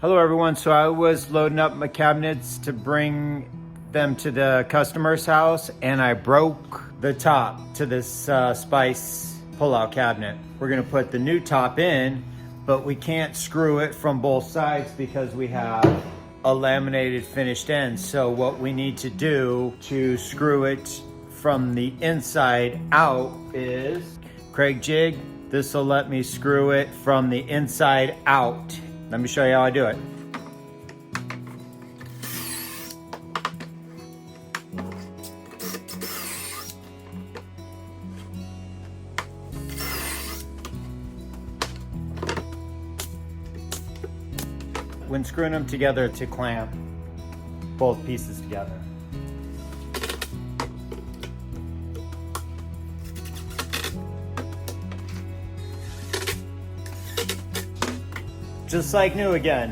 Hello everyone, so I was loading up my cabinets to bring them to the customer's house and I broke the top to this Spice pull-out cabinet. We're gonna put the new top in, but we can't screw it from both sides because we have a laminated finished end. So what we need to do to screw it from the inside out is, Craig jig, this will let me screw it from the inside out. Let me show you how I do it. When screwing them together to clamp both pieces together. Just like new again.